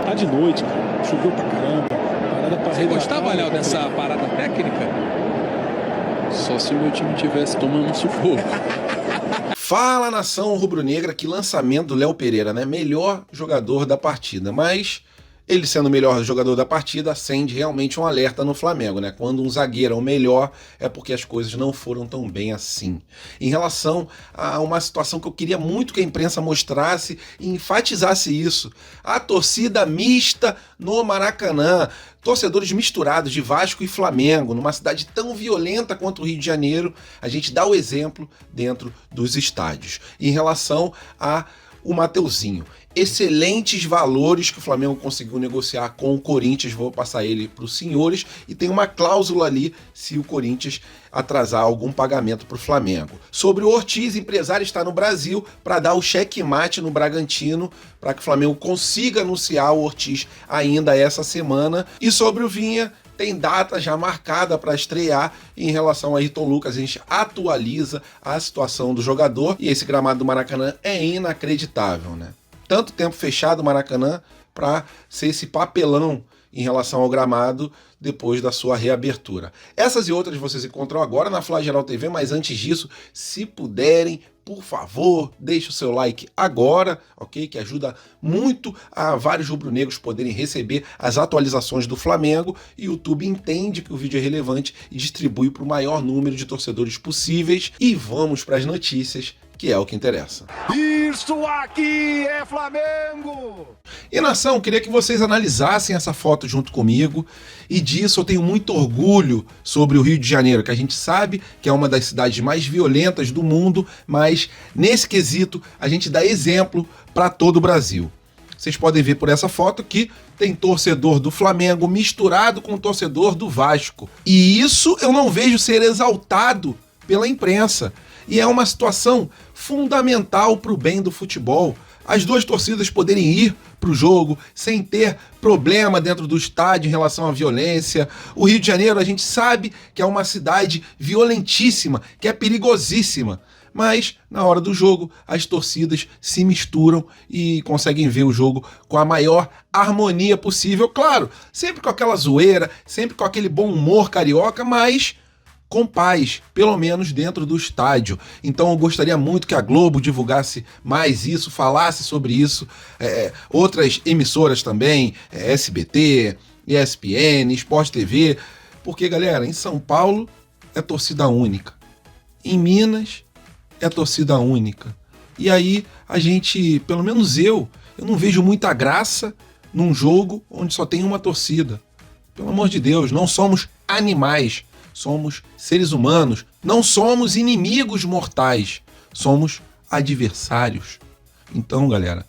Tá de noite, cara. Choveu pra caramba. Parada pra Você gostava, Léo, dessa parada técnica? Só se o meu time tivesse tomando um sufoco. Fala, nação rubro-negra, que lançamento do Léo Pereira, né? Melhor jogador da partida, mas ele sendo o melhor jogador da partida acende realmente um alerta no Flamengo, né? Quando um zagueiro é o melhor, é porque as coisas não foram tão bem assim. Em relação a uma situação que eu queria muito que a imprensa mostrasse e enfatizasse isso, a torcida mista no Maracanã, torcedores misturados de Vasco e Flamengo, numa cidade tão violenta quanto o Rio de Janeiro, a gente dá o exemplo dentro dos estádios. Em relação a o Mateuzinho, excelentes valores que o Flamengo conseguiu negociar com o Corinthians, vou passar ele para os senhores, e tem uma cláusula ali se o Corinthians atrasar algum pagamento para o Flamengo. Sobre o Ortiz, empresário está no Brasil para dar o checkmate no Bragantino, para que o Flamengo consiga anunciar o Ortiz ainda essa semana. E sobre o Vinha, tem data já marcada para estrear. Em relação a Ayrton Lucas, a gente atualiza a situação do jogador, e esse gramado do Maracanã é inacreditável, né? Tanto tempo fechado o Maracanã para ser esse papelão em relação ao gramado depois da sua reabertura. Essas e outras vocês encontram agora na Flageral TV, mas antes disso, se puderem, por favor, deixe o seu like agora, ok? Que ajuda muito a vários rubro-negros poderem receber as atualizações do Flamengo, e o YouTube entende que o vídeo é relevante e distribui para o maior número de torcedores possíveis. E vamos para as notícias, que é o que interessa. Isso aqui é Flamengo! E, nação, queria que vocês analisassem essa foto junto comigo, e disso eu tenho muito orgulho sobre o Rio de Janeiro, que a gente sabe que é uma das cidades mais violentas do mundo, mas nesse quesito a gente dá exemplo para todo o Brasil. Vocês podem ver por essa foto que tem torcedor do Flamengo misturado com torcedor do Vasco. E isso eu não vejo ser exaltado pela imprensa. E é uma situação fundamental para o bem do futebol. As duas torcidas poderem ir para o jogo sem ter problema dentro do estádio em relação à violência. O Rio de Janeiro, a gente sabe que é uma cidade violentíssima, que é perigosíssima. Mas, na hora do jogo, as torcidas se misturam e conseguem ver o jogo com a maior harmonia possível. Claro, sempre com aquela zoeira, sempre com aquele bom humor carioca, mas com paz, pelo menos dentro do estádio. Então eu gostaria muito que a Globo divulgasse mais isso, falasse sobre isso, outras emissoras também, SBT, ESPN, Sport TV, porque, galera, em São Paulo é torcida única, em Minas é torcida única, e aí a gente, pelo menos eu não vejo muita graça num jogo onde só tem uma torcida. Pelo amor de Deus, não somos animais. Somos seres humanos, não somos inimigos mortais, somos adversários. Então, galera,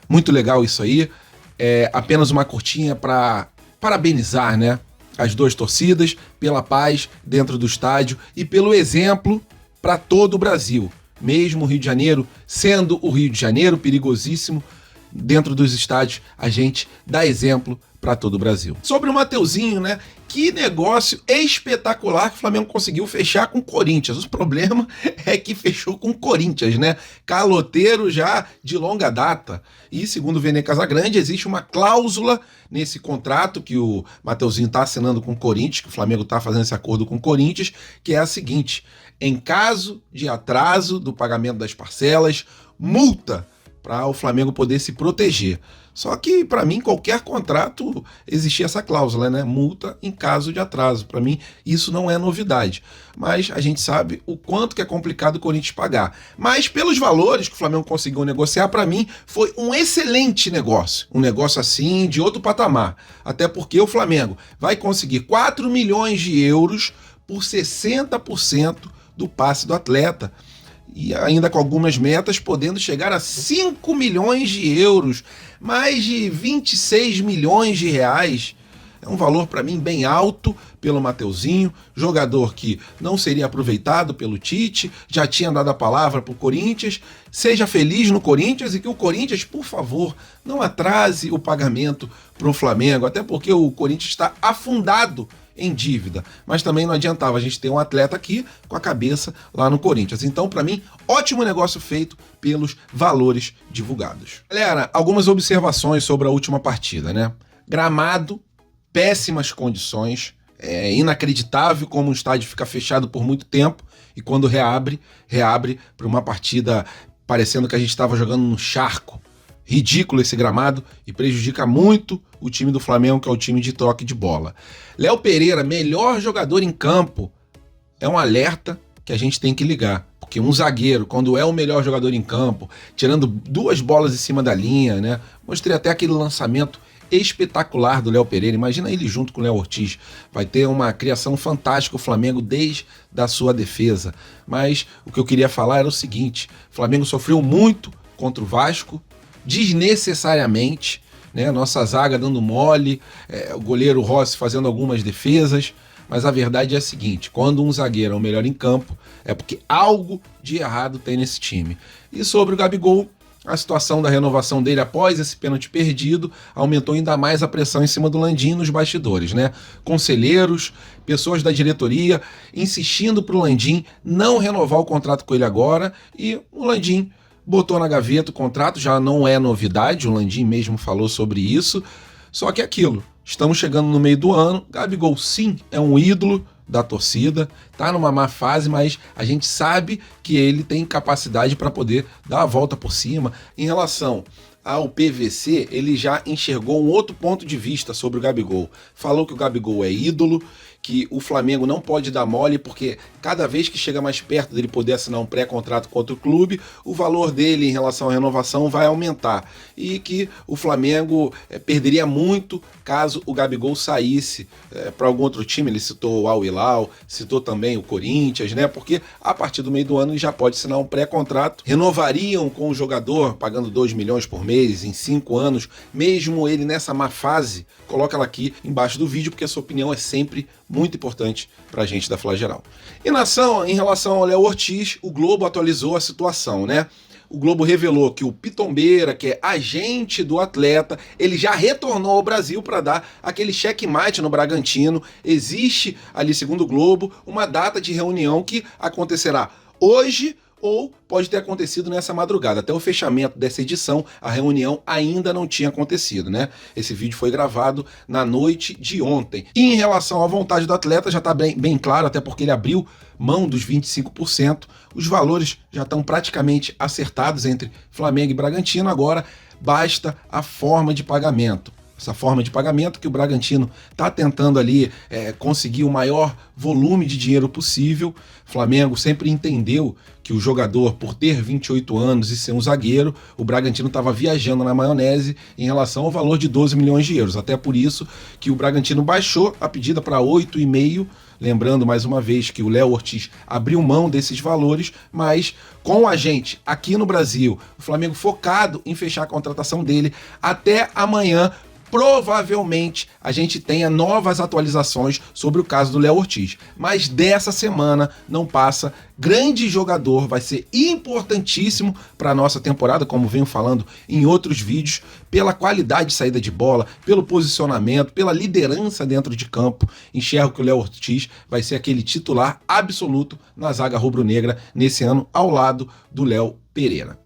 muito legal isso aí. É apenas uma curtinha para parabenizar, né, as duas torcidas pela paz dentro do estádio e pelo exemplo para todo o Brasil. Mesmo o Rio de Janeiro sendo o Rio de Janeiro, perigosíssimo, dentro dos estádios a gente dá exemplo para todo o Brasil. Sobre o Mateuzinho, né? Que negócio espetacular que o Flamengo conseguiu fechar com o Corinthians. O problema é que fechou com o Corinthians, né? Caloteiro já de longa data. E, segundo o Vene Casagrande, existe uma cláusula nesse contrato que o Mateuzinho está assinando com o Corinthians, que o Flamengo está fazendo esse acordo com o Corinthians, que é a seguinte: em caso de atraso do pagamento das parcelas, multa, para o Flamengo poder se proteger. Só que, para mim, qualquer contrato existia essa cláusula, né? Multa em caso de atraso. Para mim, isso não é novidade. Mas a gente sabe o quanto que é complicado o Corinthians pagar. Mas pelos valores que o Flamengo conseguiu negociar, para mim, foi um excelente negócio. Um negócio assim, de outro patamar. Até porque o Flamengo vai conseguir 4 milhões de euros por 60% do passe do atleta. E ainda com algumas metas, podendo chegar a 5 milhões de euros, mais de 26 milhões de reais. É um valor, para mim, bem alto pelo Mateuzinho, jogador que não seria aproveitado pelo Tite, já tinha dado a palavra para o Corinthians. Seja feliz no Corinthians e que o Corinthians, por favor, não atrase o pagamento para o Flamengo, até porque o Corinthians está afundado em dívida. Mas também não adiantava a gente ter um atleta aqui com a cabeça lá no Corinthians. Então, para mim, ótimo negócio feito pelos valores divulgados. Galera, algumas observações sobre a última partida, né? Gramado, péssimas condições. É inacreditável como um estádio fica fechado por muito tempo e quando reabre para uma partida parecendo que a gente estava jogando no charco. Ridículo esse gramado e prejudica muito o time do Flamengo, que é o time de toque de bola. Léo Pereira, melhor jogador em campo, é um alerta que a gente tem que ligar. Porque um zagueiro, quando é o melhor jogador em campo, tirando 2 bolas em cima da linha, né? Mostrei até aquele lançamento espetacular do Léo Pereira. Imagina ele junto com o Léo Ortiz. Vai ter uma criação fantástica o Flamengo desde a sua defesa. Mas o que eu queria falar era o seguinte: o Flamengo sofreu muito contra o Vasco, desnecessariamente, né? Nossa zaga dando mole, o goleiro Rossi fazendo algumas defesas. Mas a verdade é a seguinte: quando um zagueiro é o melhor em campo, é porque algo de errado tem nesse time. E sobre o Gabigol, a situação da renovação dele após esse pênalti perdido aumentou ainda mais a pressão em cima do Landim nos bastidores, né? Conselheiros, pessoas da diretoria insistindo para o Landim não renovar o contrato com ele agora, e o Landim botou na gaveta o contrato. Já não é novidade, o Landim mesmo falou sobre isso, só que aquilo, estamos chegando no meio do ano, Gabigol sim é um ídolo da torcida, tá numa má fase, mas a gente sabe que ele tem capacidade para poder dar a volta por cima. Em relação ao PVC, ele já enxergou um outro ponto de vista sobre o Gabigol. Falou que o Gabigol é ídolo, que o Flamengo não pode dar mole, porque cada vez que chega mais perto dele poder assinar um pré-contrato com outro clube, o valor dele em relação à renovação vai aumentar. E que o Flamengo perderia muito caso o Gabigol saísse para algum outro time. Ele citou o Al Hilal, citou também o Corinthians, né? Porque a partir do meio do ano ele já pode assinar um pré-contrato. Renovariam com o jogador, pagando 2 milhões por mês em 5 anos, mesmo ele nessa má fase. Coloca ela aqui embaixo do vídeo, porque a sua opinião é sempre muito importante pra gente da Flageral. Em relação ao Léo Ortiz, o Globo atualizou a situação, né? O Globo revelou que o Pitombeira, que é agente do atleta, ele já retornou ao Brasil para dar aquele checkmate no Bragantino. Existe ali, segundo o Globo, uma data de reunião que acontecerá hoje ou pode ter acontecido nessa madrugada. Até o fechamento dessa edição, a reunião ainda não tinha acontecido, né? Esse vídeo foi gravado na noite de ontem. E em relação à vontade do atleta, já está bem claro, até porque ele abriu mão dos 25%. Os valores já estão praticamente acertados entre Flamengo e Bragantino. Agora basta a forma de pagamento. Essa forma de pagamento que o Bragantino está tentando ali conseguir o maior volume de dinheiro possível. O Flamengo sempre entendeu que o jogador, por ter 28 anos e ser um zagueiro, o Bragantino estava viajando na maionese em relação ao valor de 12 milhões de euros. Até por isso que o Bragantino baixou a pedida para 8,5. Lembrando mais uma vez que o Léo Ortiz abriu mão desses valores, mas com a gente aqui no Brasil, o Flamengo focado em fechar a contratação dele até amanhã. Provavelmente a gente tenha novas atualizações sobre o caso do Léo Ortiz. Mas dessa semana não passa. Grande jogador, vai ser importantíssimo para a nossa temporada, como venho falando em outros vídeos, pela qualidade de saída de bola, pelo posicionamento, pela liderança dentro de campo. Enxergo que o Léo Ortiz vai ser aquele titular absoluto na zaga rubro-negra nesse ano, ao lado do Léo Pereira.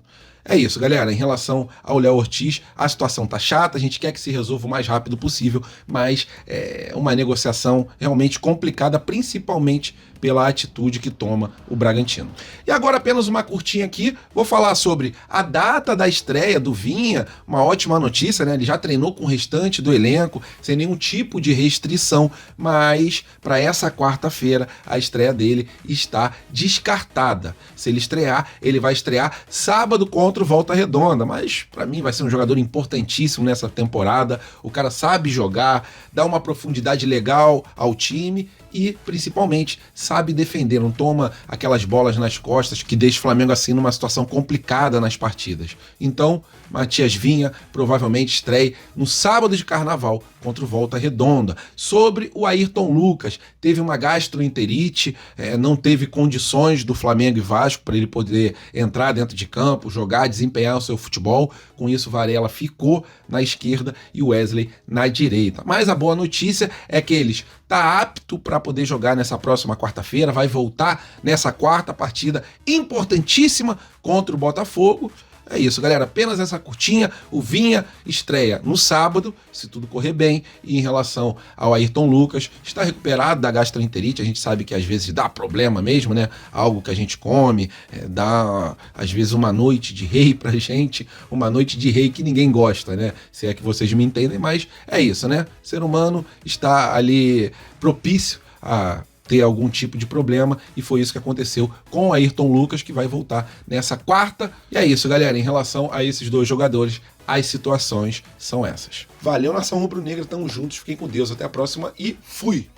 É isso, galera. Em relação ao Léo Ortiz, a situação tá chata, a gente quer que se resolva o mais rápido possível, mas é uma negociação realmente complicada, principalmente pela atitude que toma o Bragantino. E agora apenas uma curtinha aqui, vou falar sobre a data da estreia do Vinha, uma ótima notícia, né? Ele já treinou com o restante do elenco, sem nenhum tipo de restrição, mas para essa quarta-feira a estreia dele está descartada. Se ele estrear, ele vai estrear sábado contra o Volta Redonda, mas para mim vai ser um jogador importantíssimo nessa temporada. O cara sabe jogar, dá uma profundidade legal ao time e, principalmente, sabe defender, não toma aquelas bolas nas costas que deixa o Flamengo assim numa situação complicada nas partidas. Então, Matias Vinha provavelmente estreia no sábado de carnaval contra o Volta Redonda. Sobre o Ayrton Lucas, teve uma gastroenterite, não teve condições do Flamengo e Vasco para ele poder entrar dentro de campo, jogar jogar, desempenhar o seu futebol. Com isso, Varela ficou na esquerda e o Wesley na direita. Mas a boa notícia é que eles tá apto para poder jogar nessa próxima quarta-feira, vai voltar nessa quarta partida importantíssima contra o Botafogo. É isso, galera, apenas essa curtinha. O Vinha estreia no sábado, se tudo correr bem. E em relação ao Ayrton Lucas, está recuperado da gastroenterite. A gente sabe que às vezes dá problema mesmo, né? Algo que a gente come, dá às vezes uma noite de rei pra gente, uma noite de rei que ninguém gosta, né? Se é que vocês me entendem, mas é isso, né? O ser humano está ali propício a ter algum tipo de problema, e foi isso que aconteceu com o Ayrton Lucas, que vai voltar nessa quarta. E é isso, galera, em relação a esses dois jogadores, as situações são essas. Valeu, nação rubro-negra, tamo juntos, fiquem com Deus, até a próxima e fui!